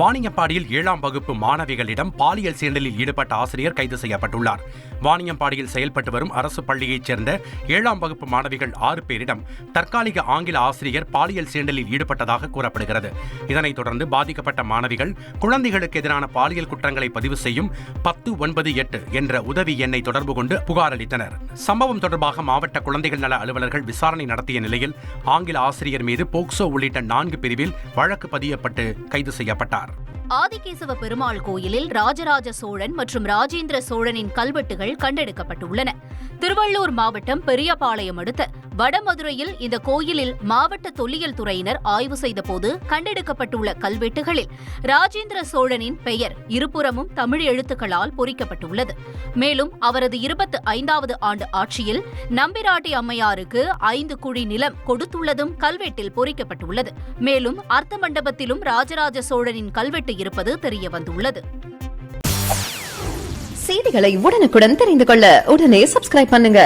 வாணியம்பாடியில் 7ஆம் வகுப்பு மாணவிகளிடம் பாலியல் சீண்டலில் ஈடுபட்ட ஆசிரியர் கைது செய்யப்பட்டுள்ளார். வாணியம்பாடியில் செயல்பட்டு வரும் அரசு பள்ளியைச் சேர்ந்த 7ஆம் வகுப்பு மாணவிகள் 6 பேரிடம் தற்காலிக ஆங்கில ஆசிரியர் பாலியல் சீண்டலில் ஈடுபட்டதாக கூறப்படுகிறது. இதனைத் தொடர்ந்து பாதிக்கப்பட்ட மாணவிகள் குழந்தைகளுக்கு எதிரான பாலியல் குற்றங்களை பதிவு செய்யும் 1098 என்ற உதவி எண்ணை தொடர்பு கொண்டு புகார் அளித்தனர். சம்பவம் தொடர்பாக மாவட்ட குழந்தைகள் நல அலுவலர்கள் விசாரணை நடத்திய நிலையில் ஆங்கில ஆசிரியர் மீது போக்சோ உள்ளிட்ட 4 பிரிவில் வழக்கு பதியப்பட்டு கைது செய்யப்பட்டார். ஆதிகேசவ பெருமாள் கோயிலில் ராஜராஜ சோழன் மற்றும் ராஜேந்திர சோழனின் கல்வெட்டுகள் கண்டெடுக்கப்பட்டுள்ளன. திருவள்ளூர் மாவட்டம் பெரியபாளையம் அடுத்த வடமதுரையில் இந்த கோயிலில் மாவட்ட தொல்லியல் துறையினர் ஆய்வு செய்தபோது கண்டெடுக்கப்பட்டுள்ள கல்வெட்டுகளில் ராஜேந்திர சோழனின் பெயர் இருபுறமும் தமிழ் எழுத்துக்களால் பொறிக்கப்பட்டுள்ளது. மேலும் அவரது 25வது ஆண்டு ஆட்சியில் நம்பிராட்டி அம்மையாருக்கு 5 குழி நிலம் கொடுத்துள்ளதும் கல்வெட்டில் பொறிக்கப்பட்டுள்ளது. மேலும் அர்த்த மண்டபத்திலும் ராஜராஜ சோழனின் கல்வெட்டு இருப்பது தெரியவந்துள்ளது. செய்திகளை உடனுக்குடன் தெரிந்து கொள்ள உடனே சப்ஸ்கிரைப் பண்ணுங்க.